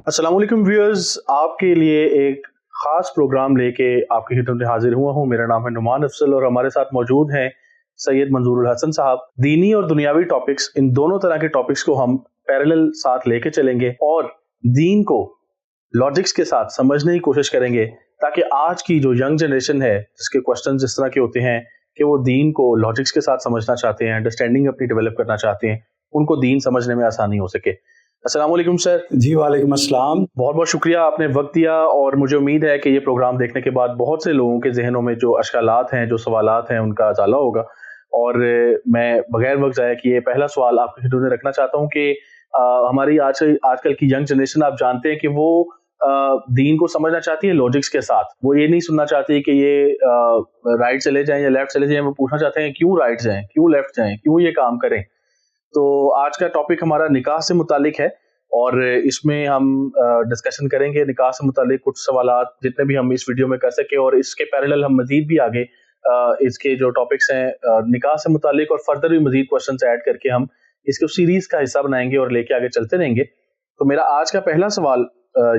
अस्सलाम वालेकुम व्यूअर्स, आपके लिए एक ख़ास प्रोग्राम लेके आपकी खिदमत में हाजिर हुआ हूँ। मेरा नाम है नुमान अफजल और हमारे साथ मौजूद हैं सैयद मंजूरुल हसन साहब। दीनी और दुनियावी टॉपिक्स, इन दोनों तरह के टॉपिक्स को हम पैरेलल साथ लेके चलेंगे और दीन को लॉजिक्स के साथ समझने की कोशिश करेंगे, ताकि आज की जो यंग जनरेशन है जिसके क्वेश्चन इस तरह के होते हैं कि वो दीन को लॉजिक्स के साथ समझना चाहते हैं, अंडरस्टैंडिंग अपनी डेवलप करना चाहते हैं, उनको दीन समझने में आसानी हो सके। अस्सलाम वालेकुम सर। जी वालेकुम अस्सलाम। बहुत बहुत शुक्रिया, आपने वक्त दिया और मुझे उम्मीद है कि ये प्रोग्राम देखने के बाद बहुत से लोगों के जहनों में जो अश्कालात हैं, जो सवालात हैं, उनका अजाला होगा। और मैं बगैर वक्त ज़ाया किए पहला सवाल आपके खिदमत में रखना चाहता हूँ कि हमारी आजकल की यंग जनरेशन, आप जानते हैं कि वो दीन को समझना चाहती है लॉजिक्स के साथ। वो ये नहीं सुनना चाहती कि ये राइट चले जाएं या लेफ्ट चले जाएं, वो पूछना चाहते हैं क्यों राइट जाएं, क्यों लेफ्ट जाएं, क्यों ये काम करें। तो आज का टॉपिक हमारा निकाह से मुतालिक है और इसमें हम डिस्कशन करेंगे निकाह से मुतालिक कुछ सवालात जितने भी हम इस वीडियो में कर सके, और इसके पैरेलल हम मजीद भी आगे इसके जो टॉपिक्स हैं निकाह से मुतालिक और फर्दर भी मजीद क्वेश्चंस ऐड करके हम इसको सीरीज का हिस्सा बनाएंगे और लेके आगे चलते रहेंगे। तो मेरा आज का पहला सवाल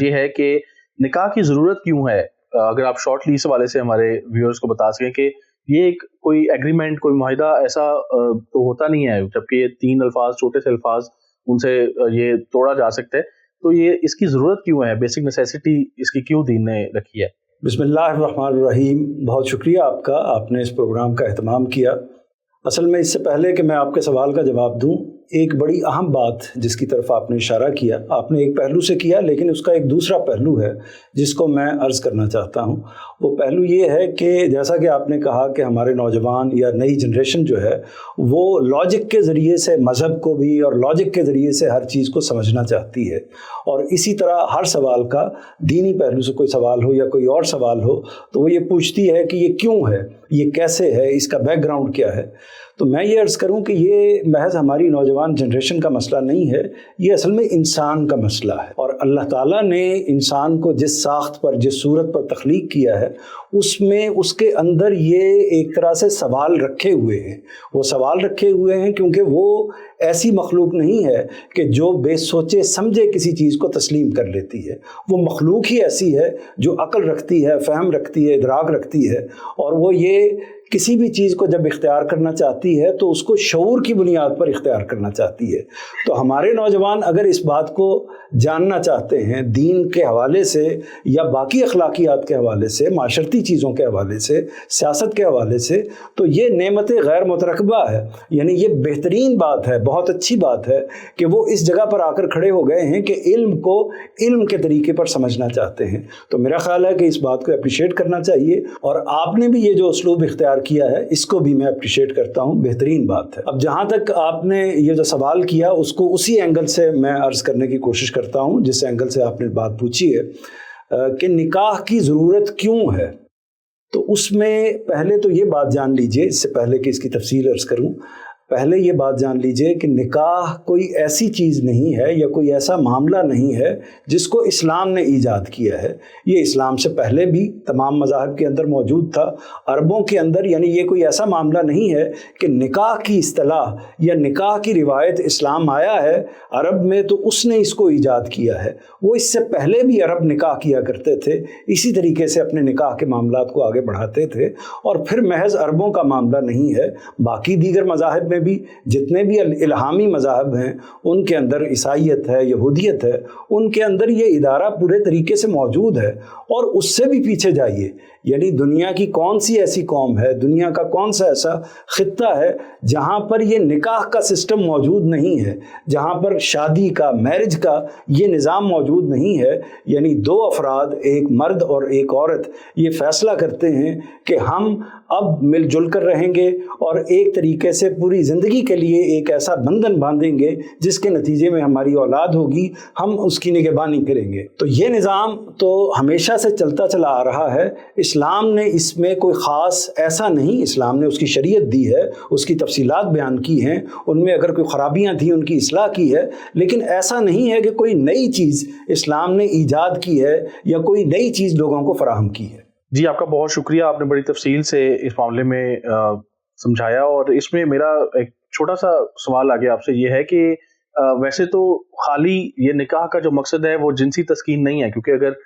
ये है कि निकाह की ज़रूरत क्यों है। अगर आप शॉर्टली इस हवाले से हमारे व्यूअर्स को बता सकें कि ये एक कोई एग्रीमेंट, कोई मुआहिदा ऐसा तो होता नहीं है, जबकि ये 3 अल्फाज, छोटे से अल्फाज, उनसे ये तोड़ा जा सकता है। तो ये इसकी ज़रूरत क्यों है, बेसिक नेसेसिटी इसकी क्यों दीन ने रखी है। बिस्मिल्लाहिर्रहमानिर्रहीम। बहुत शुक्रिया आपका, आपने इस प्रोग्राम का एहतमाम किया। असल में इससे पहले कि मैं आपके सवाल का जवाब दूं, एक बड़ी अहम बात जिसकी तरफ आपने इशारा किया, आपने एक पहलू से किया, लेकिन उसका एक दूसरा पहलू है जिसको मैं अर्ज़ करना चाहता हूं। वो पहलू ये है कि जैसा कि आपने कहा कि हमारे नौजवान या नई जनरेशन जो है वो लॉजिक के ज़रिए से मज़हब को भी और लॉजिक के ज़रिए से हर चीज़ को समझना चाहती है, और इसी तरह हर सवाल का दीनी पहलू से कोई सवाल हो या कोई और सवाल हो तो वो ये पूछती है कि ये क्यों है, ये कैसे है, इसका बैकग्राउंड क्या है। तो मैं ये अर्ज़ करूं कि ये महज हमारी नौजवान जनरेशन का मसला नहीं है, ये असल में इंसान का मसला है। और अल्लाह ताला ने इंसान को जिस साख्त पर, जिस सूरत पर तख्लीक किया है, उसमें उसके अंदर ये एक तरह से सवाल रखे हुए हैं। वो सवाल रखे हुए हैं क्योंकि वो ऐसी मखलूक नहीं है कि जो बेसोचे समझे किसी चीज़ को तस्लीम कर लेती है। वो मखलूक ही ऐसी है जो अक्ल रखती है, फ़हम रखती है, इदराक रखती है, और वो ये किसी भी चीज़ को जब इख्तियार करना चाहती है तो उसको शऊर की बुनियाद पर इख्तियार करना चाहती है। तो हमारे नौजवान अगर इस बात को जानना चाहते हैं दीन के हवाले से या बाकी अखलाकियात के हवाले से, माशरती चीज़ों के हवाले से, सियासत के हवाले से, तो ये नेमत गैर मुतरकबा है। यानी ये बेहतरीन बात है, बहुत अच्छी बात है कि वो इस जगह पर आकर खड़े हो गए हैं कि इल्म को इल्म के तरीके पर समझना चाहते हैं। तो मेरा ख्याल है कि इस बात को अप्रिशिएट करना चाहिए, और आपने भी ये जो उसलूब इख्तियार किया है इसको भी मैं अप्रिशिएट करता हूँ, बेहतरीन बात है। अब जहाँ तक आपने ये जो सवाल किया उसको उसी एंगल से मैं अर्ज़ करने की कोशिश करता हूँ जिस एंगल से आपने बात पूछी है कि निकाह की ज़रूरत क्यों है। तो उसमें पहले तो ये बात जान लीजिए, इससे पहले कि इसकी तफसील अर्ज़ करूँ, पहले ये बात जान लीजिए कि निकाह कोई ऐसी चीज़ नहीं है या कोई ऐसा मामला नहीं है जिसको इस्लाम ने ईजाद किया है। ये इस्लाम से पहले भी तमाम मज़ाहब के अंदर मौजूद था, अरबों के अंदर। यानी ये कोई ऐसा मामला नहीं है कि निकाह की इस्तिलाह या निकाह की रिवायत इस्लाम आया है अरब में तो उसने इसको ईजाद किया है। वो इससे पहले भी अरब निकाह किया करते थे, इसी तरीके से अपने निकाह के मामलात को आगे बढ़ाते थे। और फिर महज अरबों का मामला नहीं है, बाकी दीगर मज़ाहब में भी जितने भी इल्हामी मज़ाहब हैं उनके अंदर, ईसाईयत है, यहूदियत है, उनके अंदर ये इदारा पूरे तरीके से मौजूद है। और उससे भी पीछे जाइए, यानी दुनिया की कौन सी ऐसी कौम है, दुनिया का कौन सा ऐसा खित्ता है जहाँ पर ये निकाह का सिस्टम मौजूद नहीं है, जहाँ पर शादी का, मैरिज का ये निज़ाम मौजूद नहीं है। यानी दो अफराद, एक मर्द और एक औरत, ये फ़ैसला करते हैं कि हम अब मिलजुल कर रहेंगे और एक तरीके से पूरी ज़िंदगी के लिए एक ऐसा बंधन बांधेंगे जिसके नतीजे में हमारी औलाद होगी, हम उसकी निगहबानी करेंगे। तो ये निज़ाम तो हमेशा से चलता चला आ रहा है। इस्लाम ने इसमें कोई ख़ास ऐसा नहीं, इस्लाम ने उसकी शरीयत दी है, उसकी तफसीलात बयान की हैं, उनमें अगर कोई ख़राबियाँ थी उनकी इस्लाह की है, लेकिन ऐसा नहीं है कि कोई नई चीज़ इस्लाम ने ईजाद की है या कोई नई चीज़ लोगों को फ़राहम की है। जी, आपका बहुत शुक्रिया, आपने बड़ी तफसील से इस मामले में समझाया। और इसमें मेरा एक छोटा सा सवाल आगे आपसे ये है कि वैसे तो खाली ये निकाह का जो मकसद है वो जिनसी तस्कीन नहीं है, क्योंकि अगर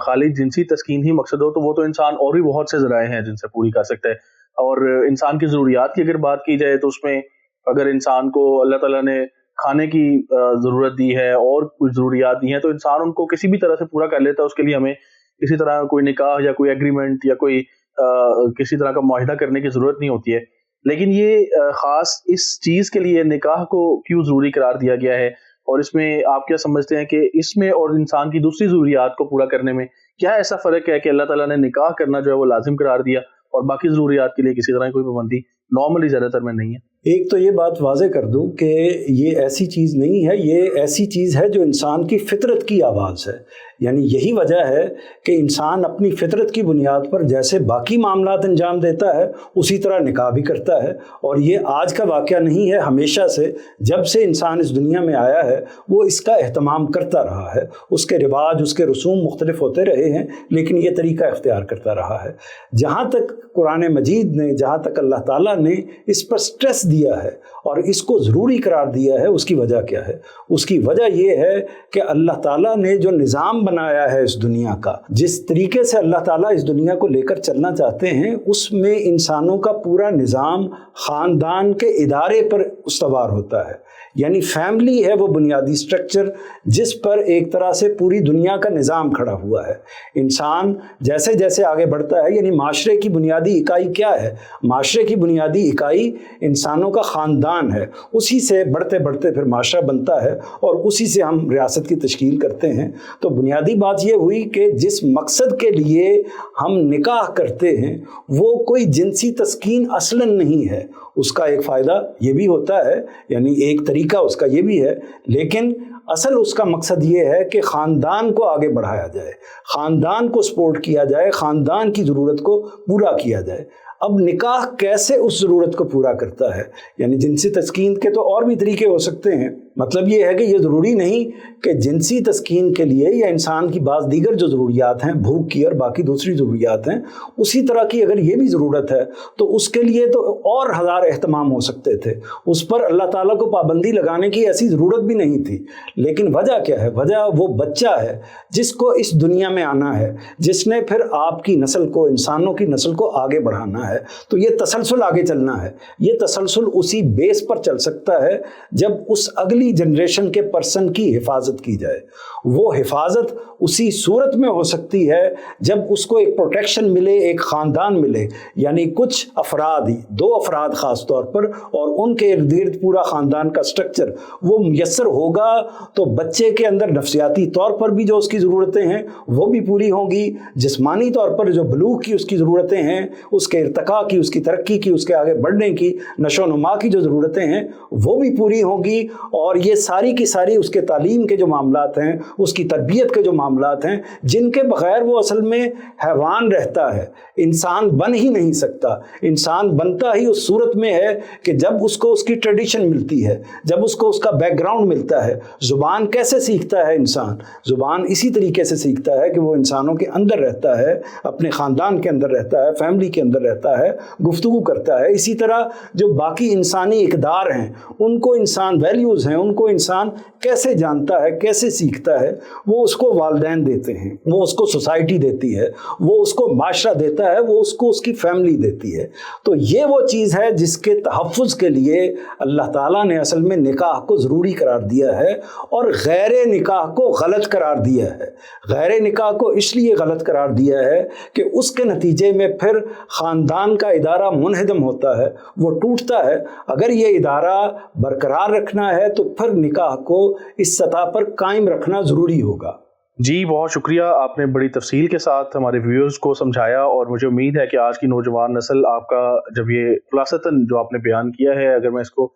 खाली जिनसी तस्कीन ही मकसद हो तो वो तो इंसान और भी बहुत से ज़राए हैं जिनसे पूरी कर सकता है। और इंसान की ज़रूरियात की अगर बात की जाए तो उसमें अगर इंसान को अल्लाह ताला ने खाने की ज़रूरत दी है और कुछ ज़रूरियात दी हैं, तो इंसान उनको किसी भी तरह से पूरा कर लेता है। उसके लिए हमें किसी तरह कोई निकाह या कोई एग्रीमेंट या कोई किसी तरह का मुआहिदा करने की ज़रूरत नहीं होती है। लेकिन ये ख़ास इस चीज़ के लिए निकाह को क्यों ज़रूरी करार दिया गया है, और इसमें आप क्या समझते हैं कि इसमें और इंसान की दूसरी ज़रूरियात को पूरा करने में क्या ऐसा फ़र्क है कि अल्लाह ताला ने निकाह करना जो है वो लाजिम करार दिया और बाकी ज़रूरियात के लिए किसी तरह की कोई पाबंदी नॉर्मली ज़्यादातर में नहीं है? एक तो ये बात वाज़े कर दूं कि ये ऐसी चीज़ नहीं है, ये ऐसी चीज़ है जो इंसान की फितरत की आवाज़ है। यानी यही वजह है कि इंसान अपनी फितरत की बुनियाद पर जैसे बाकी मामलात अंजाम देता है उसी तरह निकाह भी करता है। और ये आज का वाक़या नहीं है, हमेशा से जब से इंसान इस दुनिया में आया है वो इसका एहतमाम करता रहा है। उसके रिवाज, उसके रसूम मुख्तलिफ होते रहे हैं, लेकिन ये तरीका इख्तियार करता रहा है। जहाँ तक कुरान मजीद ने, जहाँ तक अल्लाह ताला ने इस पर स्ट्रेस दिया है और इसको ज़रूरी करार दिया है, उसकी वजह क्या है? उसकी वजह ये है कि अल्लाह ताला ने जो निज़ाम बनाया है इस दुनिया का, जिस तरीके से अल्लाह ताला इस दुनिया को लेकर चलना चाहते हैं, उसमें इंसानों का पूरा निज़ाम ख़ानदान के इदारे पर उस्तवार होता है। यानी फैमिली है वो बुनियादी स्ट्रक्चर जिस पर एक तरह से पूरी दुनिया का निज़ाम खड़ा हुआ है। इंसान जैसे जैसे आगे बढ़ता है, यानी माशरे की बुनियादी इकाई क्या है? माशरे की बुनियादी इकाई इंसानों का ख़ानदान है। उसी से बढ़ते बढ़ते फिर माशरा बनता है और उसी से हम रियासत की तश्कील करते हैं। तो बुनियादी बात ये हुई कि जिस मकसद के लिए हम निकाह करते हैं वो कोई जिनसी तस्कीन असलन नहीं है। उसका एक फ़ायदा ये भी होता है, यानी एक तरीका उसका ये भी है, लेकिन असल उसका मकसद ये है कि ख़ानदान को आगे बढ़ाया जाए, ख़ानदान को सपोर्ट किया जाए, ख़ानदान की ज़रूरत को पूरा किया जाए। अब निकाह कैसे उस ज़रूरत को पूरा करता है? यानी जिनसी तस्कीन के तो और भी तरीके हो सकते हैं। मतलब ये है कि ये ज़रूरी नहीं कि जिनसी तस्कीन के लिए या इंसान की बाज़ दीगर जो ज़रूरियात हैं, भूख की और बाकी दूसरी ज़रूरियात हैं, उसी तरह की अगर ये भी ज़रूरत है तो उसके लिए तो और हज़ार एहतमाम हो सकते थे। उस पर अल्लाह ताला को पाबंदी लगाने की ऐसी ज़रूरत भी नहीं थी। लेकिन वजह क्या है? वजह वो बच्चा है जिसको इस दुनिया में आना है, जिसने फिर आपकी नस्ल को, इंसानों की नस्ल को आगे बढ़ाना है। तो ये तसलसल आगे चलना है। ये तसलसल उसी बेस पर चल सकता है जब उस अगली जनरेशन के पर्सन की हिफाजत की जाए। वो हिफाजत उसी सूरत में हो सकती है जब उसको एक प्रोटेक्शन मिले, एक ख़ानदान मिले, यानी कुछ अफराद, दो अफराद ख़ास तौर पर, और उनके इर्द गिर्द पूरा ख़ानदान का स्ट्रक्चर वो मुयस्सर होगा तो बच्चे के अंदर नफ्सियाती तौर पर भी जो उसकी ज़रूरतें हैं वो भी पूरी होंगी, जिस्मानी तौर पर जो बलूग़ की उसकी ज़रूरतें हैं, उसके इर्तिका की, उसकी तरक्की की, उसके आगे बढ़ने की, नशो-नुमा की जो ज़रूरतें हैं वो भी पूरी होंगी। और ये सारी की सारी उसके तालीम के जो मामलात हैं, उसकी तरबियत के जो मामलात हैं, जिनके बग़ैर वो असल में हैवान रहता है, इंसान बन ही नहीं सकता। इंसान बनता ही उस सूरत में है कि जब उसको उसकी ट्रेडिशन मिलती है, जब उसको उसका बैकग्राउंड मिलता है। ज़ुबान कैसे सीखता है इंसान? ज़ुबान इसी तरीके से सीखता है कि वो इंसानों के अंदर रहता है, अपने ख़ानदान के अंदर रहता है, फैमिली के अंदर रहता है, गुफ्तगू करता है। इसी तरह जो बाकी इंसानी इक़दार हैं, उनको इंसान, वैल्यूज़ हैं, उनको इंसान कैसे जानता है, कैसे सीखता है? वो उसको वालिदैन देते हैं, वो उसको सोसाइटी देती है, वो उसको माशरा देता है, वो उसको उसकी फैमिली देती है। तो ये वो चीज़ है जिसके तहफ़्फ़ुज़ के लिए अल्लाह ताला ने असल में निकाह को ज़रूरी करार दिया है और गैर निकाह को गलत करार दिया है। गैर निकाह को इसलिए गलत करार दिया है कि उसके नतीजे में फिर ख़ानदान का इदारा मुनहदम होता है, वो टूटता है। अगर ये इदारा बरकरार रखना है तो फिर निकाह को इस सतह पर कायम रखना ज़रूरी होगा। जी, बहुत शुक्रिया, आपने बड़ी तफसील के साथ हमारे व्यूअर्स को समझाया और मुझे उम्मीद है कि आज की नौजवान नस्ल आपका जब ये खुलासतन जो आपने बयान किया है, अगर मैं इसको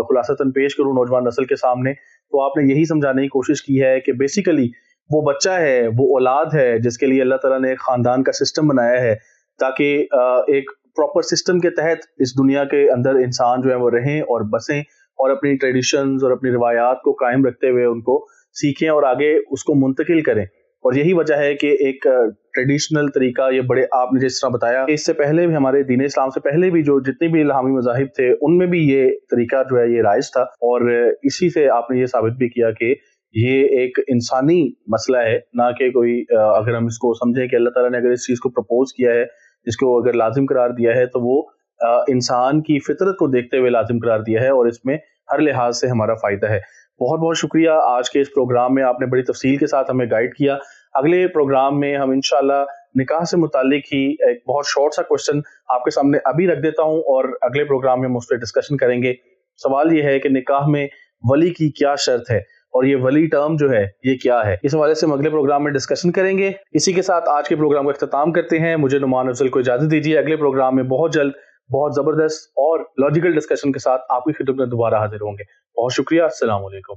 खुलासतन पेश करूँ नौजवान नस्ल के सामने, तो आपने यही समझाने की कोशिश की है कि बेसिकली वो बच्चा है, वो औलाद है जिसके लिए अल्लाह ताला ने ख़ानदान का सिस्टम बनाया है ताकि एक प्रॉपर सिस्टम के तहत इस दुनिया के अंदर इंसान जो है वो रहें और बसें और अपनी ट्रेडिशंस और अपनी रिवायात को कायम रखते हुए उनको सीखें और आगे उसको मुंतकिल करें। और यही वजह है कि एक ट्रेडिशनल तरीका, ये बड़े आपने जिस तरह बताया, इससे पहले भी हमारे दीन इस्लाम से पहले भी जो जितने भी इल्हामी मज़ाहिब थे उनमें भी ये तरीका जो है ये राइज था, और इसी से आपने ये साबित भी किया कि ये एक इंसानी मसला है, ना कि कोई अगर हम इसको समझें कि अल्लाह ताला ने अगर इस चीज़ को प्रपोज किया है, इसको अगर लाजिम करार दिया है, तो वो इंसान की फितरत को देखते हुए लाजिम करार दिया है, और इसमें हर लिहाज से हमारा फ़ायदा है। बहुत बहुत शुक्रिया, आज के इस प्रोग्राम में आपने बड़ी तफसील के साथ हमें गाइड किया। अगले प्रोग्राम में हम इंशाल्लाह निकाह से मुतालिक ही एक बहुत शॉर्ट सा क्वेश्चन आपके सामने अभी रख देता हूं, और अगले प्रोग्राम में हम उस पर डिस्कशन करेंगे। सवाल ये है कि निकाह में वली की क्या शर्त है, और ये वली टर्म जो है ये क्या है। इस हवाले से हम अगले प्रोग्राम में डिस्कशन करेंगे। इसी के साथ आज के प्रोग्राम का इख्तिताम करते हैं। मुझे नुमान अफजल को इजाजत दीजिए। अगले प्रोग्राम में बहुत जल्द बहुत जबरदस्त और लॉजिकल डिस्कशन के साथ आपकी खिदमत में दोबारा हाजिर होंगे। बहुत शुक्रिया। अस्सलाम वालेकुम।